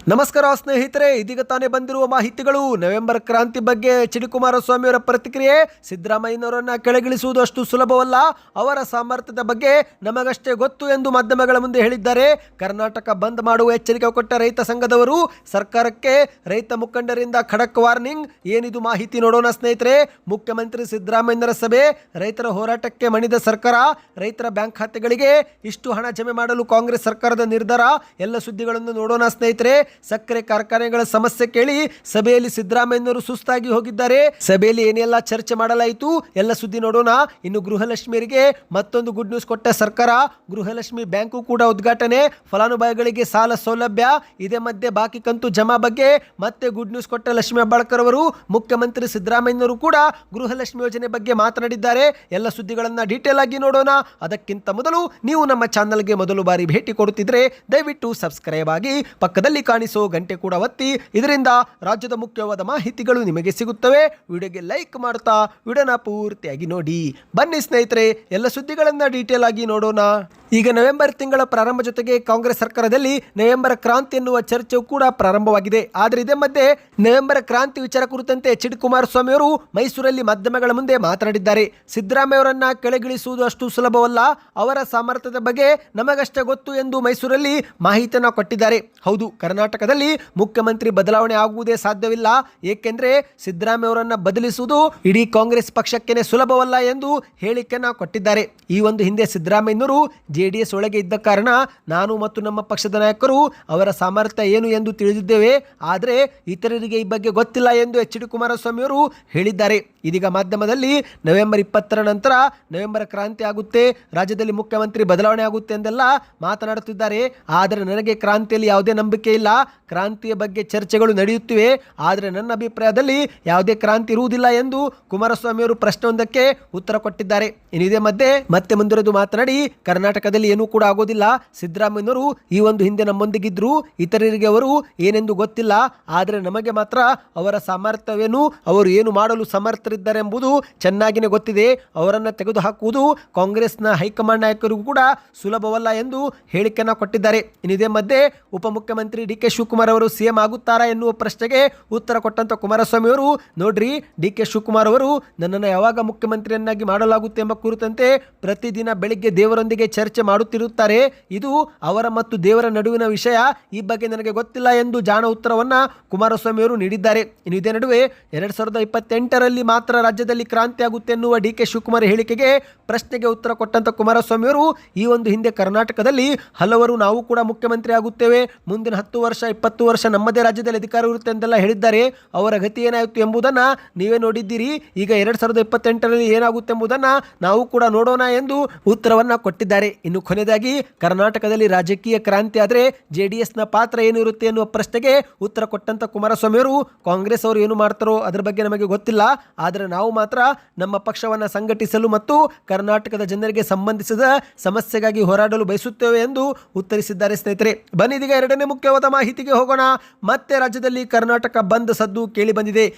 ನಮಸ್ಕಾರ ಸ್ನೇಹಿತರೆ, ಇದೀಗ ತಾನೇ ಬಂದಿರುವ ಮಾಹಿತಿಗಳು. ನವೆಂಬರ್ ಕ್ರಾಂತಿ ಬಗ್ಗೆ ಎಚ್ ಡಿ ಕುಮಾರಸ್ವಾಮಿ ಅವರ ಪ್ರತಿಕ್ರಿಯೆ. ಸಿದ್ದರಾಮಯ್ಯನವರನ್ನ ಕೆಳಗಿಳಿಸುವುದು ಅಷ್ಟು ಸುಲಭವಲ್ಲ, ಅವರ ಸಾಮರ್ಥ್ಯದ ಬಗ್ಗೆ ನಮಗಷ್ಟೇ ಗೊತ್ತು ಎಂದು ಮಾಧ್ಯಮಗಳ ಮುಂದೆ ಹೇಳಿದ್ದಾರೆ. ಕರ್ನಾಟಕ ಬಂದ್ ಮಾಡುವ ಎಚ್ಚರಿಕೆ ಕೊಟ್ಟ ರೈತ ಸಂಘದವರು ಸರ್ಕಾರಕ್ಕೆ ರೈತ ಮುಖಂಡರಿಂದ ಖಡಕ್ ವಾರ್ನಿಂಗ್. ಏನಿದು ಮಾಹಿತಿ ನೋಡೋಣ ಸ್ನೇಹಿತರೆ. ಮುಖ್ಯಮಂತ್ರಿ ಸಿದ್ದರಾಮಯ್ಯರ ಸಭೆ, ರೈತರ ಹೋರಾಟಕ್ಕೆ ಮಣಿದ ಸರ್ಕಾರ, ರೈತರ ಬ್ಯಾಂಕ್ ಖಾತೆಗಳಿಗೆ ಇಷ್ಟು ಹಣ ಜಮೆ ಮಾಡಲು ಕಾಂಗ್ರೆಸ್ ಸರ್ಕಾರದ ನಿರ್ಧಾರ. ಎಲ್ಲ ಸುದ್ದಿಗಳನ್ನು ನೋಡೋಣ ಸ್ನೇಹಿತರೆ. ಸಕ್ಕರೆ ಕಾರ್ಖಾನೆಗಳ ಸಮಸ್ಯೆ ಕೇಳಿ ಸಭೆಯಲ್ಲಿ ಸಿದ್ದರಾಮಯ್ಯನವರು ಸುಸ್ತಾಗಿ ಹೋಗಿದ್ದಾರೆ. ಸಭೆಯಲ್ಲಿ ಏನೆಲ್ಲ ಚರ್ಚೆ ಮಾಡಲಾಯಿತು ಎಲ್ಲ ಸುದ್ದಿ ನೋಡೋಣ. ಇನ್ನು ಗೃಹಲಕ್ಷ್ಮಿಯರಿಗೆ ಮತ್ತೊಂದು ಗುಡ್ ನ್ಯೂಸ್ ಕೊಟ್ಟ ಸರ್ಕಾರ. ಗೃಹಲಕ್ಷ್ಮಿ ಬ್ಯಾಂಕು ಕೂಡ ಉದ್ಘಾಟನೆ, ಫಲಾನುಭವಿಗಳಿಗೆ ಸಾಲ ಸೌಲಭ್ಯ. ಇದೇ ಮಧ್ಯೆ ಬಾಕಿ ಕಂತು ಜಮಾ ಬಗ್ಗೆ ಮತ್ತೆ ಗುಡ್ ನ್ಯೂಸ್ ಕೊಟ್ಟ ಲಕ್ಷ್ಮೀ ಹೆಬ್ಬಾಳ್ಕರ್ ಅವರು. ಮುಖ್ಯಮಂತ್ರಿ ಸಿದ್ದರಾಮಯ್ಯನವರು ಕೂಡ ಗೃಹಲಕ್ಷ್ಮಿ ಯೋಜನೆ ಬಗ್ಗೆ ಮಾತನಾಡಿದ್ದಾರೆ. ಎಲ್ಲ ಸುದ್ದಿಗಳನ್ನು ಡೀಟೇಲ್ ಆಗಿ ನೋಡೋಣ. ಅದಕ್ಕಿಂತ ಮೊದಲು ನೀವು ನಮ್ಮ ಚಾನಲ್ಗೆ ಮೊದಲು ಬಾರಿ ಭೇಟಿ ಕೊಡುತ್ತಿದ್ರೆ ದಯವಿಟ್ಟು ಸಬ್ಸ್ಕ್ರೈಬ್ ಆಗಿ, ಪಕ್ಕದಲ್ಲಿ ಕಾಣಿಸೋ ಗಂಟೆ ಕೂಡ ಒತ್ತಿ. ಇದರಿಂದ ರಾಜ್ಯದ ಮುಖ್ಯವಾದ ಮಾಹಿತಿಗಳು ನಿಮಗೆ ಸಿಗುತ್ತವೆ. ವಿಡಿಯೋಗೆ ಲೈಕ್ ಮಾಡ್ತಾ ವಿಡಿಯೋನ ಪೂರ್ತಿಯಾಗಿ ನೋಡಿ. ಬನ್ನಿ ಸ್ನೇಹಿತರೆ, ಎಲ್ಲ ಸುದ್ದಿಗಳನ್ನು ಡೀಟೇಲ್ ಆಗಿ ನೋಡೋಣ. ಈಗ ನವೆಂಬರ್ ತಿಂಗಳ ಪ್ರಾರಂಭ ಜೊತೆಗೆ ಕಾಂಗ್ರೆಸ್ ಸರ್ಕಾರದಲ್ಲಿ ನವೆಂಬರ್ ಕ್ರಾಂತಿ ಎನ್ನುವ ಚರ್ಚೆಯು ಕೂಡ ಪ್ರಾರಂಭವಾಗಿದೆ. ಆದರೆ ಇದೇ ಮಧ್ಯೆ ನವೆಂಬರ್ ಕ್ರಾಂತಿ ವಿಚಾರ ಕುರಿತಂತೆ ಎಚ್ ಡಿ ಕುಮಾರಸ್ವಾಮಿ ಅವರು ಮೈಸೂರಲ್ಲಿ ಮಾಧ್ಯಮಗಳ ಮುಂದೆ ಮಾತನಾಡಿದ್ದಾರೆ. ಸಿದ್ದರಾಮಯ್ಯ ಅವರನ್ನ ಕೆಳಗಿಳಿಸುವುದು ಅಷ್ಟು ಸುಲಭವಲ್ಲ, ಅವರ ಸಾಮರ್ಥ್ಯದ ಬಗ್ಗೆ ನಮಗಷ್ಟೇ ಗೊತ್ತು ಎಂದು ಮೈಸೂರಲ್ಲಿ ಮಾಹಿತಿಯನ್ನು ಕೊಟ್ಟಿದ್ದಾರೆ. ಹೌದು, ಕರ್ನಾಟಕದಲ್ಲಿ ಮುಖ್ಯಮಂತ್ರಿ ಬದಲಾವಣೆ ಆಗುವುದೇ ಸಾಧ್ಯವಿಲ್ಲ. ಏಕೆಂದರೆ ಸಿದ್ದರಾಮಯ್ಯ ಅವರನ್ನ ಬದಲಿಸುವುದು ಇಡೀ ಕಾಂಗ್ರೆಸ್ ಪಕ್ಷಕ್ಕೇನೆ ಸುಲಭವಲ್ಲ ಎಂದು ಹೇಳಿಕೆಯನ್ನು ಕೊಟ್ಟಿದ್ದಾರೆ. ಈ ಒಂದು ಹಿಂದೆ ಸಿದ್ದರಾಮಯ್ಯನವರು ಜೆಡಿಎಸ್ ಒಳಗೆ ಇದ್ದ ಕಾರಣ ನಾನು ಮತ್ತು ನಮ್ಮ ಪಕ್ಷದ ನಾಯಕರು ಅವರ ಸಾಮರ್ಥ್ಯ ಏನು ಎಂದು ತಿಳಿದಿದ್ದೇವೆ. ಆದರೆ ಇತರರಿಗೆ ಈ ಬಗ್ಗೆ ಗೊತ್ತಿಲ್ಲ ಎಂದು ಎಚ್ ಡಿ ಕುಮಾರಸ್ವಾಮಿ ಅವರು ಹೇಳಿದ್ದಾರೆ. ಇದೀಗ ಮಾಧ್ಯಮದಲ್ಲಿ ನವೆಂಬರ್ 20ರ ನಂತರ ನವೆಂಬರ್ ಕ್ರಾಂತಿ ಆಗುತ್ತೆ, ರಾಜ್ಯದಲ್ಲಿ ಮುಖ್ಯಮಂತ್ರಿ ಬದಲಾವಣೆ ಆಗುತ್ತೆ ಎಂದೆಲ್ಲ ಮಾತನಾಡುತ್ತಿದ್ದಾರೆ. ಆದರೆ ನನಗೆ ಕ್ರಾಂತಿಯಲ್ಲಿ ಯಾವುದೇ ನಂಬಿಕೆ ಇಲ್ಲ. ಕ್ರಾಂತಿಯ ಬಗ್ಗೆ ಚರ್ಚೆಗಳು ನಡೆಯುತ್ತಿವೆ, ಆದರೆ ನನ್ನ ಅಭಿಪ್ರಾಯದಲ್ಲಿ ಯಾವುದೇ ಕ್ರಾಂತಿ ಇರುವುದಿಲ್ಲ ಎಂದು ಕುಮಾರಸ್ವಾಮಿ ಅವರು ಪ್ರಶ್ನೆಯೊಂದಕ್ಕೆ ಉತ್ತರ ಕೊಟ್ಟಿದ್ದಾರೆ. ಇದೇ ಮಧ್ಯೆ ಮತ್ತೆ ಮುಂದುವರೆದು ಮಾತನಾಡಿ, ಕರ್ನಾಟಕದಲ್ಲಿ ಏನೂ ಕೂಡ ಆಗೋದಿಲ್ಲ. ಸಿದ್ದರಾಮಯ್ಯನವರು ಈ ಒಂದು ಹಿಂದೆ ನಮ್ಮೊಂದಿಗಿದ್ರು, ಇತರರಿಗೆ ಅವರು ಏನೆಂದು ಗೊತ್ತಿಲ್ಲ. ಆದರೆ ನಮಗೆ ಮಾತ್ರ ಅವರ ಸಾಮರ್ಥ್ಯವೇನು, ಅವರು ಏನು ಮಾಡಲು ಸಮರ್ಥರಿದ್ದಾರೆ ಎಂಬುದು ಚೆನ್ನಾಗಿಯೇ ಗೊತ್ತಿದೆ. ಅವರನ್ನು ತೆಗೆದುಹಾಕುವುದು ಕಾಂಗ್ರೆಸ್ನ ಹೈಕಮಾಂಡ್ ನಾಯಕರಿಗೂ ಕೂಡ ಸುಲಭವಲ್ಲ ಎಂದು ಹೇಳಿಕೆಯನ್ನು ಕೊಟ್ಟಿದ್ದಾರೆ. ಇದೇ ಮಧ್ಯೆ ಉಪಮುಖ್ಯಮಂತ್ರಿ ಡಿ ಕೆ ಶಿವಕುಮಾರ್ ಅವರು ಸಿಎಂ ಆಗುತ್ತಾರಾ ಎನ್ನುವ ಪ್ರಶ್ನೆಗೆ ಉತ್ತರ ಕೊಟ್ಟಂತ ಕುಮಾರಸ್ವಾಮಿ ಅವರು, ನೋಡ್ರಿ, ಡಿ ಕೆ ಶಿವಕುಮಾರ್ ಅವರು ನನ್ನನ್ನು ಯಾವಾಗ ಮುಖ್ಯಮಂತ್ರಿಯನ್ನಾಗಿ ಮಾಡಲಾಗುತ್ತೆ ಎಂಬ ಕುರಿತಂತೆ ಪ್ರತಿದಿನ ಬೆಳಿಗ್ಗೆ ದೇವರೊಂದಿಗೆ ಚರ್ಚೆ ಮಾಡುತ್ತಿರುತ್ತಾರೆ. ಇದು ಅವರ ಮತ್ತು ದೇವರ ನಡುವಿನ ವಿಷಯ. ಈ ಬಗ್ಗೆ ನನಗೆ ಗೊತ್ತಿಲ್ಲ ಎಂದು ಜಾಣ ಉತ್ತರವನ್ನ ಕುಮಾರಸ್ವಾಮಿ ಅವರು ನೀಡಿದ್ದಾರೆ. ಇದೇ ನಡುವೆ 2028ರಲ್ಲಿ ಮಾತ್ರ ರಾಜ್ಯದಲ್ಲಿ ಕ್ರಾಂತಿ ಆಗುತ್ತೆ ಎನ್ನುವ ಡಿ ಕೆ ಶಿವಕುಮಾರ್ ಹೇಳಿಕೆಗೆ ಪ್ರಶ್ನೆಗೆ ಉತ್ತರ ಕೊಟ್ಟಂತ ಕುಮಾರಸ್ವಾಮಿ ಅವರು, ಈ ಒಂದು ಹಿಂದೆ ಕರ್ನಾಟಕದಲ್ಲಿ ಹಲವರು ನಾವು ಕೂಡ ಮುಖ್ಯಮಂತ್ರಿ ಆಗುತ್ತೇವೆ, ಮುಂದಿನ 10 ವರ್ಷ 20 ವರ್ಷ ನಮ್ಮದೇ ರಾಜ್ಯದಲ್ಲಿ ಅಧಿಕಾರ ಇರುತ್ತೆ ಎಂದೆಲ್ಲ ಹೇಳಿದ್ದಾರೆ. ಅವರ ಗತಿ ಏನಾಯಿತು ಎಂಬುದನ್ನು ನೀವೇ ನೋಡಿದ್ದೀರಿ. ಈಗ 2028ರಲ್ಲಿ ಏನಾಗುತ್ತೆ ಎಂಬುದನ್ನು ನಾವು ಕೂಡ ನೋಡೋಣ ಎಂದು ಉತ್ತರವನ್ನ ಕೊಟ್ಟಿದ್ದಾರೆ. ಇನ್ನು ಕೊನೆಯದಾಗಿ, ಕರ್ನಾಟಕದಲ್ಲಿ ರಾಜಕೀಯ ಕ್ರಾಂತಿ ಆದರೆ ಜೆಡಿಎಸ್ನ ಪಾತ್ರ ಏನಿರುತ್ತೆ ಎನ್ನುವ ಪ್ರಶ್ನೆಗೆ ಉತ್ತರ ಕೊಟ್ಟಂತ ಕುಮಾರಸ್ವಾಮಿ ಅವರು, ಕಾಂಗ್ರೆಸ್ ಅವರು ಏನು ಮಾಡ್ತಾರೋ ಅದರ ಬಗ್ಗೆ ನಮಗೆ ಗೊತ್ತಿಲ್ಲ, ಆದರೆ ನಾವು ಮಾತ್ರ ನಮ್ಮ ಪಕ್ಷವನ್ನು ಸಂಘಟಿಸಲು ಮತ್ತು ಕರ್ನಾಟಕದ ಜನರಿಗೆ ಸಂಬಂಧಿಸಿದ ಸಮಸ್ಯೆಗಾಗಿ ಹೋರಾಡಲು ಬಯಸುತ್ತೇವೆ ಎಂದು ಉತ್ತರಿಸಿದ್ದಾರೆ. ಸ್ನೇಹಿತರೆ, ಬನ್ನಿ ಇದೀಗ ಎರಡನೇ ಮುಖ್ಯವಾದ ಮಾಹಿತಿಗೆ ಹೋಗೋಣ. ಮತ್ತೆ ರಾಜ್ಯದಲ್ಲಿ ಕರ್ನಾಟಕ ಬಂದ್ ಸದ್ದು ಕೇಳಿ ಬಂದಿದೆ.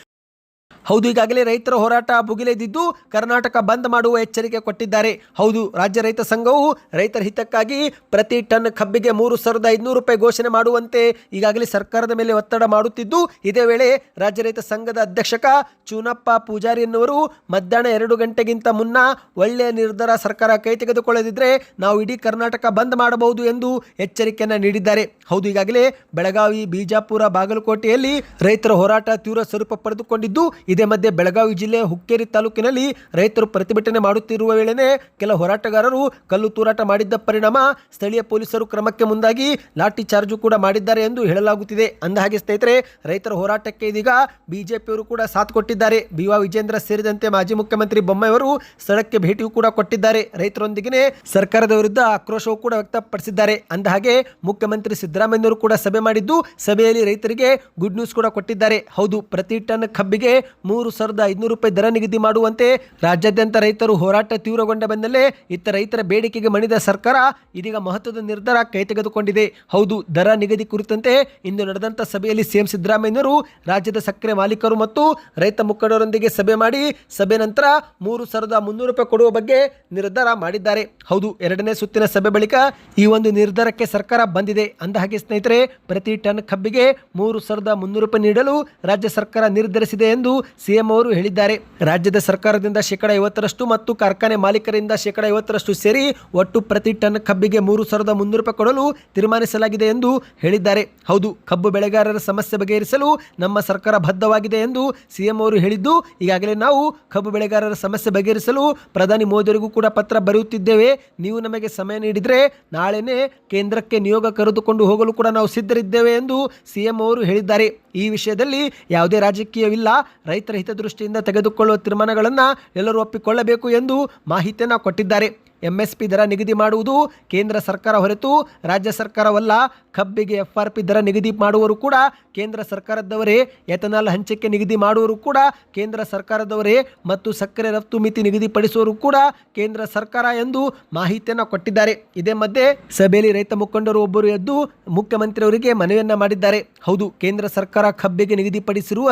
ಹೌದು, ಈಗಾಗಲೇ ರೈತರ ಹೋರಾಟ ಭುಗಿಲೆದಿದ್ದು ಕರ್ನಾಟಕ ಬಂದ್ ಮಾಡುವ ಎಚ್ಚರಿಕೆ ಕೊಟ್ಟಿದ್ದಾರೆ. ಹೌದು, ರಾಜ್ಯ ರೈತ ಸಂಘವು ರೈತರ ಹಿತಕ್ಕಾಗಿ ಪ್ರತಿ ಟನ್ ಕಬ್ಬಿಗೆ 3,500 ರೂಪಾಯಿ ಘೋಷಣೆ ಮಾಡುವಂತೆ ಈಗಾಗಲೇ ಸರ್ಕಾರದ ಮೇಲೆ ಒತ್ತಡ ಮಾಡುತ್ತಿದ್ದು, ಇದೇ ವೇಳೆ ರಾಜ್ಯ ರೈತ ಸಂಘದ ಅಧ್ಯಕ್ಷಕ ಚೂನಪ್ಪ ಪೂಜಾರಿ ಎನ್ನುವರು ಮಧ್ಯಾಹ್ನ 2 ಗಂಟೆಗಿಂತ ಮುನ್ನ ಒಳ್ಳೆಯ ನಿರ್ಧಾರ ಸರ್ಕಾರ ಕೈ ತೆಗೆದುಕೊಳ್ಳದಿದ್ದರೆ ನಾವು ಇಡೀ ಕರ್ನಾಟಕ ಬಂದ್ ಮಾಡಬಹುದು ಎಂದು ಎಚ್ಚರಿಕೆಯನ್ನು ನೀಡಿದ್ದಾರೆ. ಹೌದು, ಈಗಾಗಲೇ ಬೆಳಗಾವಿ, ಬಿಜಾಪುರ, ಬಾಗಲಕೋಟೆಯಲ್ಲಿ ರೈತರ ಹೋರಾಟ ತೀವ್ರ ಸ್ವರೂಪ ಪಡೆದುಕೊಂಡಿದ್ದು, ಇದೇ ಮಧ್ಯೆ ಬೆಳಗಾವಿ ಜಿಲ್ಲೆಯ ಹುಕ್ಕೇರಿ ತಾಲೂಕಿನಲ್ಲಿ ರೈತರು ಪ್ರತಿಭಟನೆ ಮಾಡುತ್ತಿರುವ ವೇಳೆನೇ ಕೆಲ ಹೋರಾಟಗಾರರು ಕಲ್ಲು ತೂರಾಟ ಮಾಡಿದ್ದ ಪರಿಣಾಮ ಸ್ಥಳೀಯ ಪೊಲೀಸರು ಕ್ರಮಕ್ಕೆ ಮುಂದಾಗಿ ಲಾಠಿ ಚಾರ್ಜ್ ಕೂಡ ಮಾಡಿದ್ದಾರೆ ಎಂದು ಹೇಳಲಾಗುತ್ತಿದೆ. ಅಂದಹಾಗೆ ಸ್ನೇಹಿತರೆ, ರೈತರ ಹೋರಾಟಕ್ಕೆ ಇದೀಗ ಬಿಜೆಪಿಯವರು ಕೂಡ ಸಾಥ್ ಕೊಟ್ಟಿದ್ದಾರೆ. ಬಿವಾ ವಿಜೇಂದ್ರ ಸೇರಿದಂತೆ ಮಾಜಿ ಮುಖ್ಯಮಂತ್ರಿ ಬೊಮ್ಮಾಯಿ ಅವರು ಸ್ಥಳಕ್ಕೆ ಭೇಟಿಯೂ ಕೂಡ ಕೊಟ್ಟಿದ್ದಾರೆ. ರೈತರೊಂದಿಗೆ ಸರ್ಕಾರದ ವಿರುದ್ಧ ಆಕ್ರೋಶವೂ ಕೂಡ ವ್ಯಕ್ತಪಡಿಸಿದ್ದಾರೆ. ಅಂದಹಾಗೆ ಮುಖ್ಯಮಂತ್ರಿ ಸಿದ್ದರಾಮಯ್ಯವರು ಕೂಡ ಸಭೆ ಮಾಡಿದ್ದು, ಸಭೆಯಲ್ಲಿ ರೈತರಿಗೆ ಗುಡ್ ನ್ಯೂಸ್ ಕೂಡ ಕೊಟ್ಟಿದ್ದಾರೆ. ಹೌದು, ಪ್ರತಿ ಟನ್ ಕಬ್ಬಿಗೆ 3,500 ದರ ನಿಗದಿ ಮಾಡುವಂತೆ ರಾಜ್ಯಾದ್ಯಂತ ರೈತರು ಹೋರಾಟ ತೀವ್ರಗೊಂಡ ಬೆನ್ನಲ್ಲೇ ಇತ್ತ ರೈತರ ಬೇಡಿಕೆಗೆ ಮಣಿದ ಸರ್ಕಾರ ಇದೀಗ ಮಹತ್ವದ ನಿರ್ಧಾರ ಕೈಗೆತ್ತಿಕೊಂಡಿದೆ. ಹೌದು, ದರ ನಿಗದಿ ಕುರಿತಂತೆ ಇಂದು ನಡೆದಂತ ಸಭೆಯಲ್ಲಿ ಸಿಎಂ ಸಿದ್ದರಾಮಯ್ಯನವರು ರಾಜ್ಯದ ಸಕ್ಕರೆ ಮಾಲೀಕರು ಮತ್ತು ರೈತ ಮುಖಂಡರೊಂದಿಗೆ ಸಭೆ ಮಾಡಿ ಸಭೆ ನಂತರ 3,300 ಕೊಡುವ ಬಗ್ಗೆ ನಿರ್ಧಾರ ಮಾಡಿದ್ದಾರೆ. ಹೌದು, ಎರಡನೇ ಸುತ್ತಿನ ಸಭೆ ಬಳಿಕ ಈ ಒಂದು ನಿರ್ಧಾರಕ್ಕೆ ಸರ್ಕಾರ ಬಂದಿದೆ. ಅಂದಹಾಗೆ ಸ್ನೇಹಿತರೆ, ಪ್ರತಿ ಟನ್ ಕಬ್ಬಿಗೆ 3,300 ನೀಡಲು ರಾಜ್ಯ ಸರ್ಕಾರ ನಿರ್ಧರಿಸಿದೆ ಎಂದು ಸಿಎಂ ಅವರು ಹೇಳಿದ್ದಾರೆ. ರಾಜ್ಯದ ಸರ್ಕಾರದಿಂದ 50% ಮತ್ತು ಕಾರ್ಖಾನೆ ಮಾಲೀಕರಿಂದ 50% ಸೇರಿ ಒಟ್ಟು ಪ್ರತಿ ಟನ್ ಕಬ್ಬಿಗೆ 3,300 ಕೊಡಲು ತೀರ್ಮಾನಿಸಲಾಗಿದೆ ಎಂದು ಹೇಳಿದ್ದಾರೆ. ಹೌದು, ಕಬ್ಬು ಬೆಳೆಗಾರರ ಸಮಸ್ಯೆ ಬಗೆಹರಿಸಲು ನಮ್ಮ ಸರ್ಕಾರ ಬದ್ಧವಾಗಿದೆ ಎಂದು ಸಿಎಂ ಅವರು ಹೇಳಿದ್ದು, ಈಗಾಗಲೇ ನಾವು ಕಬ್ಬು ಬೆಳೆಗಾರರ ಸಮಸ್ಯೆ ಬಗೆಹರಿಸಲು ಪ್ರಧಾನಿ ಮೋದಿಯವರಿಗೂ ಕೂಡ ಪತ್ರ ಬರೆಯುತ್ತಿದ್ದೇವೆ. ನೀವು ನಮಗೆ ಸಮಯ ನೀಡಿದರೆ ನಾಳೆನೇ ಕೇಂದ್ರಕ್ಕೆ ನಿಯೋಗ ಕರೆದುಕೊಂಡು ಹೋಗಲು ಕೂಡ ನಾವು ಸಿದ್ಧರಿದ್ದೇವೆ ಎಂದು ಸಿಎಂ ಅವರು ಹೇಳಿದ್ದಾರೆ. ಈ ವಿಷಯದಲ್ಲಿ ಯಾವುದೇ ರಾಜಕೀಯವಿಲ್ಲ, ರೈತರ ಹಿತದೃಷ್ಟಿಯಿಂದ ತೆಗೆದುಕೊಳ್ಳುವ ತೀರ್ಮಾನಗಳನ್ನು ಎಲ್ಲರೂ ಒಪ್ಪಿಕೊಳ್ಳಬೇಕು ಎಂದು ಮಾಹಿತಿಯನ್ನು ಕೊಟ್ಟಿದ್ದಾರೆ. MSP ದರ ನಿಗದಿ ಮಾಡುವುದು ಕೇಂದ್ರ ಸರ್ಕಾರ ಹೊರತು ರಾಜ್ಯ ಸರ್ಕಾರವಲ್ಲ. ಕಬ್ಬಿಗೆ FRP ದರ ನಿಗದಿ ಮಾಡುವವರು ಕೂಡ ಕೇಂದ್ರ ಸರ್ಕಾರದವರೇ, ಎಥನಾಲ್ ಹಂಚಿಕೆ ನಿಗದಿ ಮಾಡುವವರು ಕೂಡ ಕೇಂದ್ರ ಸರ್ಕಾರದವರೇ ಮತ್ತು ಸಕ್ಕರೆ ರಫ್ತು ಮಿತಿ ನಿಗದಿಪಡಿಸುವವರು ಕೂಡ ಕೇಂದ್ರ ಸರ್ಕಾರ ಎಂದು ಮಾಹಿತಿಯನ್ನು ಕೊಟ್ಟಿದ್ದಾರೆ. ಇದೇ ಮಧ್ಯೆ ಸಭೆಯಲ್ಲಿ ರೈತ ಮುಖಂಡರು ಒಬ್ಬರು ಎದ್ದು ಮುಖ್ಯಮಂತ್ರಿಯವರಿಗೆ ಮನವಿಯನ್ನ ಮಾಡಿದ್ದಾರೆ. ಹೌದು, ಕೇಂದ್ರ ಸರ್ಕಾರ ಕಬ್ಬಿಗೆ ನಿಗದಿಪಡಿಸಿರುವ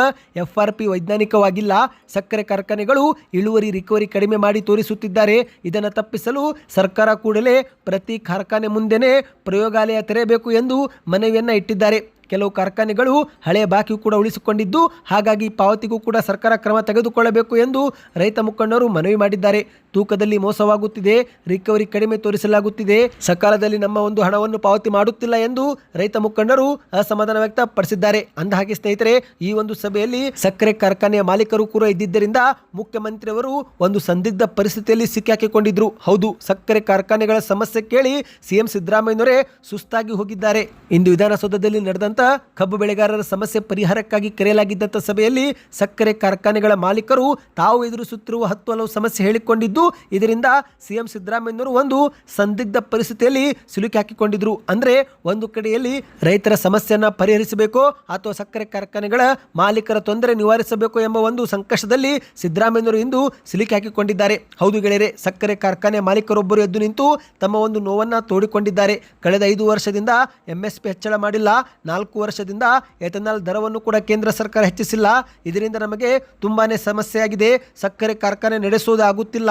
FRP ವೈಜ್ಞಾನಿಕವಾಗಿಲ್ಲ. ಸಕ್ಕರೆ ಕಾರ್ಖಾನೆಗಳು ಇಳುವರಿ ರಿಕವರಿ ಕಡಿಮೆ ಮಾಡಿ ತೋರಿಸುತ್ತಿದ್ದಾರೆ. ಇದನ್ನು ತಪ್ಪಿಸಲು ಸರ್ಕಾರ ಕೂಡಲೇ ಪ್ರತಿ ಕಾರ್ಖಾನೆ ಮುಂದೆನೇ ಪ್ರಯೋಗಾಲಯ ತೆರೆಯಬೇಕು ಎಂದು ಮನವಿಯನ್ನ ಇಟ್ಟಿದ್ದಾರೆ. ಕೆಲವು ಕಾರ್ಖಾನೆಗಳು ಹಳೆಯ ಬಾಕಿ ಕೂಡ ಉಳಿಸಿಕೊಂಡಿದ್ದು, ಹಾಗಾಗಿ ಪಾವತಿಗೂ ಕೂಡ ಸರ್ಕಾರ ಕ್ರಮ ತೆಗೆದುಕೊಳ್ಳಬೇಕು ಎಂದು ರೈತ ಮುಖಂಡರು ಮನವಿ ಮಾಡಿದ್ದಾರೆ. ತೂಕದಲ್ಲಿ ಮೋಸವಾಗುತ್ತಿದೆ, ರಿಕವರಿ ಕಡಿಮೆ ತೋರಿಸಲಾಗುತ್ತಿದೆ, ಸಕಾಲದಲ್ಲಿ ನಮ್ಮ ಒಂದು ಹಣವನ್ನು ಪಾವತಿ ಮಾಡುತ್ತಿಲ್ಲ ಎಂದು ರೈತ ಮುಖಂಡರು ಅಸಮಾಧಾನ ವ್ಯಕ್ತಪಡಿಸಿದ್ದಾರೆ. ಅಂದಹಾಗೆ ಸ್ನೇಹಿತರೆ, ಈ ಒಂದು ಸಭೆಯಲ್ಲಿ ಸಕ್ಕರೆ ಕಾರ್ಖಾನೆಯ ಮಾಲೀಕರು ಕೂಡ ಇದ್ದಿದ್ದರಿಂದ ಮುಖ್ಯಮಂತ್ರಿಯವರು ಒಂದು ಸಂದಿಗ್ಧ ಪರಿಸ್ಥಿತಿಯಲ್ಲಿ ಸಿಕ್ಕಾಕಿಕೊಂಡಿದ್ರು. ಹೌದು, ಸಕ್ಕರೆ ಕಾರ್ಖಾನೆಗಳ ಸಮಸ್ಯೆ ಕೇಳಿ ಸಿಎಂ ಸಿದ್ದರಾಮಯ್ಯನವರೇ ಸುಸ್ತಾಗಿ ಹೋಗಿದ್ದಾರೆ. ಇಂದು ವಿಧಾನಸೌಧದಲ್ಲಿ ನಡೆದಂತ ಕಬ್ಬು ಬೆಳೆಗಾರರ ಸಮಸ್ಯೆ ಪರಿಹಾರಕ್ಕಾಗಿ ಕರೆಯಲಾಗಿದ್ದಂಥ ಸಭೆಯಲ್ಲಿ ಸಕ್ಕರೆ ಕಾರ್ಖಾನೆಗಳ ಮಾಲೀಕರು ತಾವು ಎದುರಿಸುತ್ತಿರುವ 10 ಹಲವು ಸಮಸ್ಯೆ ಹೇಳಿಕೊಂಡಿದ್ದು, ಇದರಿಂದ ಸಿಎಂ ಸಿದ್ದರಾಮಯ್ಯನವರು ಒಂದು ಸಂದಿಗ್ಧ ಪರಿಸ್ಥಿತಿಯಲ್ಲಿ ಸಿಲುಕಿ ಹಾಕಿಕೊಂಡಿದ್ರು. ಅಂದ್ರೆ ಒಂದು ಕಡೆಯಲ್ಲಿ ರೈತರ ಸಮಸ್ಯೆಯನ್ನ ಪರಿಹರಿಸಬೇಕು ಅಥವಾ ಸಕ್ಕರೆ ಕಾರ್ಖಾನೆಗಳ ಮಾಲೀಕರ ತೊಂದರೆ ನಿವಾರಿಸಬೇಕು ಎಂಬ ಒಂದು ಸಂಕಷ್ಟದಲ್ಲಿ ಸಿದ್ದರಾಮಯ್ಯನವರು ಇಂದು ಸಿಲುಕಿ ಹಾಕಿಕೊಂಡಿದ್ದಾರೆ. ಹೌದು ಗೆಳೆಯರೆ, ಸಕ್ಕರೆ ಕಾರ್ಖಾನೆ ಮಾಲೀಕರೊಬ್ಬರು ಎದ್ದು ನಿಂತು ತಮ್ಮ ಒಂದು ನೋವನ್ನ ತೋಡಿಕೊಂಡಿದ್ದಾರೆ. ಕಳೆದ 5 ವರ್ಷದಿಂದ MSP ಹೆಚ್ಚಳ ಮಾಡಿಲ್ಲ, 4 ವರ್ಷದಿಂದ ಎಥನಾಲ್ ದರವನ್ನು ಕೂಡ ಕೇಂದ್ರ ಸರ್ಕಾರ ಹೆಚ್ಚಿಸಿಲ್ಲ. ಇದರಿಂದ ನಮಗೆ ತುಂಬಾನೇ ಸಮಸ್ಯೆಯಾಗಿದೆ, ಸಕ್ಕರೆ ಕಾರ್ಖಾನೆ ನಡೆಸುವುದಾಗುತ್ತಿಲ್ಲ.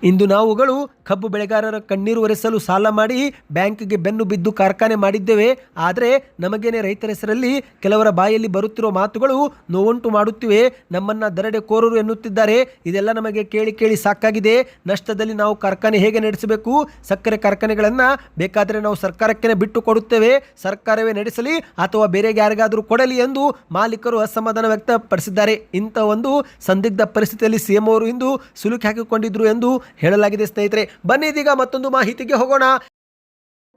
ಇಂದು ನಾವುಗಳು ಕಬ್ಬು ಬೆಳೆಗಾರರ ಕಣ್ಣೀರು ಒರೆಸಲು ಸಾಲ ಮಾಡಿ ಬ್ಯಾಂಕ್ಗೆ ಬೆನ್ನು ಬಿದ್ದು ಕಾರ್ಖಾನೆ ಮಾಡಿದ್ದೇವೆ. ಆದರೆ ನಮಗೇನೆ ರೈತರ ಹೆಸರಲ್ಲಿ ಕೆಲವರ ಬಾಯಲ್ಲಿ ಬರುತ್ತಿರುವ ಮಾತುಗಳು ನೋವುಂಟು ಮಾಡುತ್ತಿವೆ. ನಮ್ಮನ್ನ ದರಡೆ ಕೋರರು ಎನ್ನುತ್ತಿದ್ದಾರೆ. ಇದೆಲ್ಲ ನಮಗೆ ಕೇಳಿ ಕೇಳಿ ಸಾಕಾಗಿದೆ. ನಷ್ಟದಲ್ಲಿ ನಾವು ಕಾರ್ಖಾನೆ ಹೇಗೆ ನಡೆಸಬೇಕು? ಸಕ್ಕರೆ ಕಾರ್ಖಾನೆಗಳನ್ನು ಬೇಕಾದರೆ ನಾವು ಸರ್ಕಾರಕ್ಕೆ ಬಿಟ್ಟು ಕೊಡುತ್ತೇವೆ, ಸರ್ಕಾರವೇ ನಡೆಸಲಿ ಅಥವಾ ಬೇರೆ ಯಾರಿಗಾದರೂ ಕೊಡಲಿ ಎಂದು ಮಾಲೀಕರು ಅಸಮಾಧಾನ ವ್ಯಕ್ತಪಡಿಸಿದ್ದಾರೆ. ಇಂಥ ಒಂದು ಸಂದಿಗ್ಧ ಪರಿಸ್ಥಿತಿಯಲ್ಲಿ ಸಿಎಂ ಅವರು ಇಂದು ಸಿಲುಕಿ ಹಾಕಿಕೊಂಡಿದ್ರು ಎಂದು ಹೇಳಲಾಗಿದೆ. ಸ್ನೇಹಿತರೆ, ಬನ್ನಿ ಇದೀಗ ಮತ್ತೊಂದು ಮಾಹಿತಿಗೆ ಹೋಗೋಣ.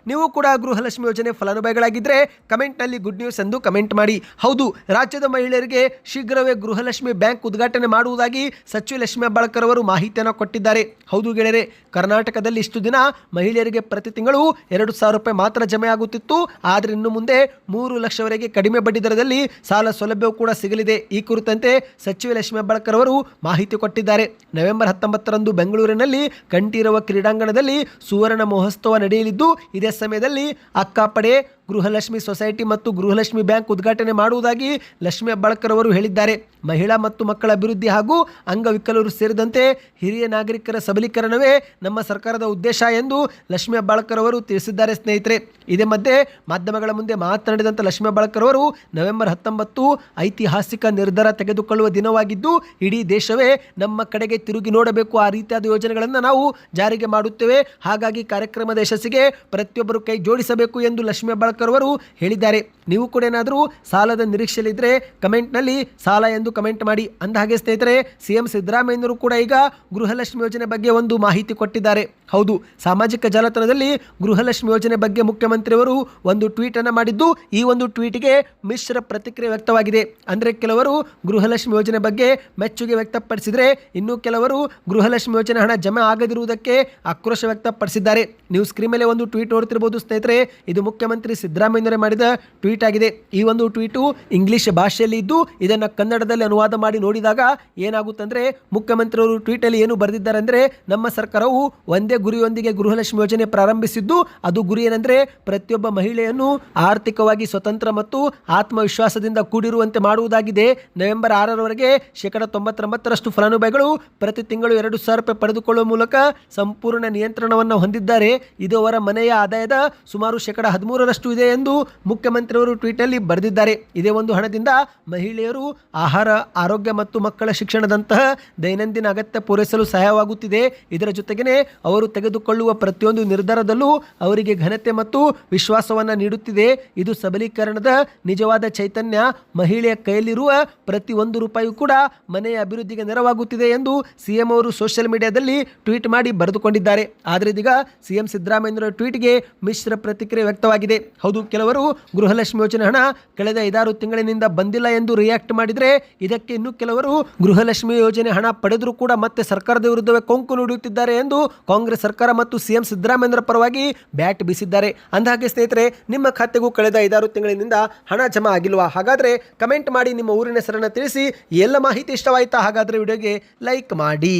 ನೀವು ಕೂಡ ಗೃಹಲಕ್ಷ್ಮಿ ಯೋಜನೆ ಫಲಾನುಭವಿಗಳಾಗಿದ್ದರೆ ಕಮೆಂಟ್ನಲ್ಲಿ ಗುಡ್ ನ್ಯೂಸ್ ಎಂದು ಕಮೆಂಟ್ ಮಾಡಿ. ಹೌದು, ರಾಜ್ಯದ ಮಹಿಳೆಯರಿಗೆ ಶೀಘ್ರವೇ ಗೃಹಲಕ್ಷ್ಮಿ ಬ್ಯಾಂಕ್ ಉದ್ಘಾಟನೆ ಮಾಡುವುದಾಗಿ ಸಚಿವೆ ಲಕ್ಷ್ಮಿ ಹೆಬ್ಬಾಳ್ಕರ್ ಅವರು ಮಾಹಿತಿಯನ್ನು ಕೊಟ್ಟಿದ್ದಾರೆ. ಹೌದು ಗೆಳೆಯರೆ, ಕರ್ನಾಟಕದಲ್ಲಿ ಇಷ್ಟು ದಿನ ಮಹಿಳೆಯರಿಗೆ ಪ್ರತಿ ತಿಂಗಳು 2,000 ರೂಪಾಯಿ ಮಾತ್ರ ಜಮೆ ಆಗುತ್ತಿತ್ತು. ಆದರೆ ಇನ್ನು ಮುಂದೆ 3 ಲಕ್ಷವರೆಗೆ ಕಡಿಮೆ ಬಡ್ಡಿ ದರದಲ್ಲಿ ಸಾಲ ಸೌಲಭ್ಯವೂ ಕೂಡ ಸಿಗಲಿದೆ. ಈ ಕುರಿತಂತೆ ಸಚಿವೆ ಲಕ್ಷ್ಮಿ ಹೆಬ್ಬಾಳ್ಕರ್ ಅವರು ಮಾಹಿತಿ ಕೊಟ್ಟಿದ್ದಾರೆ. ನವೆಂಬರ್ 19ರಂದು ಬೆಂಗಳೂರಿನಲ್ಲಿ ಕಂಠೀರವ ಕ್ರೀಡಾಂಗಣದಲ್ಲಿ ಸುವರ್ಣ ಮಹೋತ್ಸವ ನಡೆಯಲಿದ್ದು, ಇದೇ ಸಮಯದಲ್ಲಿ ಅಕ್ಕಾಪಡೆ ಗೃಹಲಕ್ಷ್ಮಿ ಸೊಸೈಟಿ ಮತ್ತು ಗೃಹಲಕ್ಷ್ಮಿ ಬ್ಯಾಂಕ್ ಉದ್ಘಾಟನೆ ಮಾಡುವುದಾಗಿ ಲಕ್ಷ್ಮಿ ಹೆಬ್ಬಾಳ್ಕರ್ ಅವರು ಹೇಳಿದ್ದಾರೆ. ಮಹಿಳಾ ಮತ್ತು ಮಕ್ಕಳ ಅಭಿವೃದ್ಧಿ ಹಾಗೂ ಅಂಗವಿಕಲರು ಸೇರಿದಂತೆ ಹಿರಿಯ ನಾಗರಿಕರ ಸಬಲೀಕರಣವೇ ನಮ್ಮ ಸರ್ಕಾರದ ಉದ್ದೇಶ ಎಂದು ಲಕ್ಷ್ಮಿ ಹೆಬ್ಬಾಳ್ಕರ್ ಅವರು ತಿಳಿಸಿದ್ದಾರೆ. ಸ್ನೇಹಿತರೆ, ಇದೇ ಮಧ್ಯೆ ಮಾಧ್ಯಮಗಳ ಮುಂದೆ ಮಾತನಾಡಿದಂಥ ಲಕ್ಷ್ಮಿ ಹೆಬ್ಬಾಳ್ಕರ್ ಅವರು ನವೆಂಬರ್ 19 ಐತಿಹಾಸಿಕ ನಿರ್ಧಾರ ತೆಗೆದುಕೊಳ್ಳುವ ದಿನವಾಗಿದ್ದು, ಇಡೀ ದೇಶವೇ ನಮ್ಮ ಕಡೆಗೆ ತಿರುಗಿ ನೋಡಬೇಕು. ಆ ರೀತಿಯಾದ ಯೋಜನೆಗಳನ್ನು ನಾವು ಜಾರಿಗೆ ಮಾಡುತ್ತೇವೆ. ಹಾಗಾಗಿ ಕಾರ್ಯಕ್ರಮದ ಯಶಸ್ಸಿಗೆ ಪ್ರತಿಯೊಬ್ಬರು ಕೈ ಜೋಡಿಸಬೇಕು ಎಂದು ಲಕ್ಷ್ಮಿ ಹೆಬ್ಬಾಳ್ಕರ್ ಅವರು ಹೇಳಿದ್ದಾರೆ. ನೀವು ಕೂಡ ಏನಾದರೂ ಸಾಲದ ನಿರೀಕ್ಷೆಯಲ್ಲಿದ್ದರೆ ಕಮೆಂಟ್ನಲ್ಲಿ ಸಾಲ ಎಂದು ಕಮೆಂಟ್ ಮಾಡಿ. ಅಂದಹಾಗೆ ಸ್ನೇಹಿತರೆ, ಸಿಎಂ ಸಿದ್ದರಾಮಯ್ಯನವರು ಕೂಡ ಈಗ ಗೃಹಲಕ್ಷ್ಮಿ ಯೋಜನೆ ಬಗ್ಗೆ ಒಂದು ಮಾಹಿತಿ ಕೊಟ್ಟಿದ್ದಾರೆ. ಹೌದು, ಸಾಮಾಜಿಕ ಜಾಲತಾಣದಲ್ಲಿ ಗೃಹಲಕ್ಷ್ಮಿ ಯೋಜನೆ ಬಗ್ಗೆ ಮುಖ್ಯಮಂತ್ರಿಯವರು ಒಂದು ಟ್ವೀಟ್ ಅನ್ನು ಮಾಡಿದ್ದು, ಈ ಒಂದು ಟ್ವೀಟ್ಗೆ ಮಿಶ್ರ ಪ್ರತಿಕ್ರಿಯೆ ವ್ಯಕ್ತವಾಗಿದೆ. ಅಂದರೆ ಕೆಲವರು ಗೃಹಲಕ್ಷ್ಮಿ ಯೋಜನೆ ಬಗ್ಗೆ ಮೆಚ್ಚುಗೆ ವ್ಯಕ್ತಪಡಿಸಿದರೆ, ಇನ್ನು ಕೆಲವರು ಗೃಹಲಕ್ಷ್ಮಿ ಯೋಜನೆ ಹಣ ಜಮಾ ಆಗದಿರುವುದಕ್ಕೆ ಆಕ್ರೋಶ ವ್ಯಕ್ತಪಡಿಸಿದ್ದಾರೆ. ನೀವು ಸ್ಕ್ರೀನ್ ಮೇಲೆ ಒಂದು ಟ್ವೀಟ್ ನೋಡ್ತಿರಬಹುದು ಸ್ನೇಹಿತರೆ. ಇದು ಮುಖ್ಯಮಂತ್ರಿ ಸಿದ್ದರಾಮಯ್ಯನವರೇ ಮಾಡಿದ ಟ್ವೀಟ್ ಆಗಿದೆ. ಈ ಒಂದು ಟ್ವೀಟು ಇಂಗ್ಲಿಷ್ ಭಾಷೆಯಲ್ಲಿ ಇದ್ದು, ಇದನ್ನು ಕನ್ನಡದಲ್ಲಿ ಅನುವಾದ ಮಾಡಿ ನೋಡಿದಾಗ ಏನಾಗುತ್ತಂದ್ರೆ, ಮುಖ್ಯಮಂತ್ರಿಯವರು ಟ್ವೀಟಲ್ಲಿ ಏನು ಬರೆದಿದ್ದಾರೆ ಅಂದರೆ, ನಮ್ಮ ಸರ್ಕಾರವು ಒಂದೇ ಗುರಿಯೊಂದಿಗೆ ಗೃಹಲಕ್ಷ್ಮಿ ಯೋಜನೆ ಪ್ರಾರಂಭಿಸಿದ್ದು, ಅದು ಗುರಿ ಏನಂದ್ರೆ ಪ್ರತಿಯೊಬ್ಬ ಮಹಿಳೆಯನ್ನು ಆರ್ಥಿಕವಾಗಿ ಸ್ವತಂತ್ರ ಮತ್ತು ಆತ್ಮವಿಶ್ವಾಸದಿಂದ ಕೂಡಿರುವಂತೆ ಮಾಡುವುದಾಗಿದೆ. ನವೆಂಬರ್ 6ರವರೆಗೆ 99% ಫಲಾನುಭವಿಗಳು ಪ್ರತಿ ತಿಂಗಳು 2,000 ರೂಪಾಯಿ ಪಡೆದುಕೊಳ್ಳುವ ಮೂಲಕ ಸಂಪೂರ್ಣ ನಿಯಂತ್ರಣವನ್ನು ಹೊಂದಿದ್ದಾರೆ. ಇದು ಅವರ ಮನೆಯ ಆದಾಯದ ಸುಮಾರು 13% ಇದೆ ಎಂದು ಮುಖ್ಯಮಂತ್ರಿಯವರು ಟ್ವೀಟಲ್ಲಿ ಬರೆದಿದ್ದಾರೆ. ಇದೇ ಒಂದು ಹಣದಿಂದ ಮಹಿಳೆಯರು ಆಹಾರ, ಆರೋಗ್ಯ ಮತ್ತು ಮಕ್ಕಳ ಶಿಕ್ಷಣದಂತಹ ದೈನಂದಿನ ಅಗತ್ಯ ಪೂರೈಸಲು ಸಹಾಯವಾಗುತ್ತಿದೆ. ಇದರ ಜೊತೆಗೇ ಅವರು ತೆಗೆದುಕೊಳ್ಳುವ ಪ್ರತಿಯೊಂದು ನಿರ್ಧಾರದಲ್ಲೂ ಅವರಿಗೆ ಘನತೆ ಮತ್ತು ವಿಶ್ವಾಸವನ್ನು ನೀಡುತ್ತಿದೆ. ಇದು ಸಬಲೀಕರಣದ ನಿಜವಾದ ಚೈತನ್ಯ. ಮಹಿಳೆಯ ಕೈಯಲ್ಲಿರುವ ಪ್ರತಿ 1 ರೂಪಾಯಿಯೂ ಕೂಡ ಮನೆಯ ಅಭಿವೃದ್ಧಿಗೆ ನೆರವಾಗುತ್ತಿದೆ ಎಂದು ಸಿಎಂ ಅವರು ಸೋಷಿಯಲ್ ಮೀಡಿಯಾದಲ್ಲಿ ಟ್ವೀಟ್ ಮಾಡಿ ಬರೆದುಕೊಂಡಿದ್ದಾರೆ. ಆದರೆ ಇದೀಗ ಸಿಎಂ ಸಿದ್ದರಾಮಯ್ಯನವರ ಟ್ವೀಟ್ಗೆ ಮಿಶ್ರ ಪ್ರತಿಕ್ರಿಯೆ ವ್ಯಕ್ತವಾಗಿದೆ. ಹೌದು, ಕೆಲವರು ಗೃಹಲಕ್ಷ್ಮಿ ಯೋಜನೆ ಹಣ ಕಳೆದ 5-6 ತಿಂಗಳಿನಿಂದ ಬಂದಿಲ್ಲ ಎಂದು ರಿಯಾಕ್ಟ್ ಮಾಡಿದರೆ, ಇದಕ್ಕೆ ಇನ್ನು ಕೆಲವರು ಗೃಹಲಕ್ಷ್ಮಿ ಯೋಜನೆ ಹಣ ಪಡೆದರೂ ಕೂಡ ಮತ್ತೆ ಸರ್ಕಾರದ ವಿರುದ್ಧವೇ ಕೊಂಕು ನುಡಿಯುತ್ತಿದ್ದಾರೆ ಎಂದು ಕಾಂಗ್ರೆಸ್ ಸರ್ಕಾರ ಮತ್ತು ಸಿಎಂ ಸಿದ್ದರಾಮಯ್ಯರ ಪರವಾಗಿ ಬ್ಯಾಟ್ ಬೀಸಿದ್ದಾರೆ. ಅಂದಹಾಗೆ ಸ್ನೇಹಿತರೆ, ನಿಮ್ಮ ಖಾತೆಗೂ ಕಳೆದ 5-6 ತಿಂಗಳಿನಿಂದ ಹಣ ಜಮಾ ಆಗಿಲ್ವಾ? ಹಾಗಾದರೆ ಕಮೆಂಟ್ ಮಾಡಿ, ನಿಮ್ಮ ಊರಿನ ಹೆಸರನ್ನು ತಿಳಿಸಿ. ಎಲ್ಲ ಮಾಹಿತಿ ಇಷ್ಟವಾಯಿತಾ? ಹಾಗಾದರೆ ವಿಡಿಯೋಗೆ ಲೈಕ್ ಮಾಡಿ.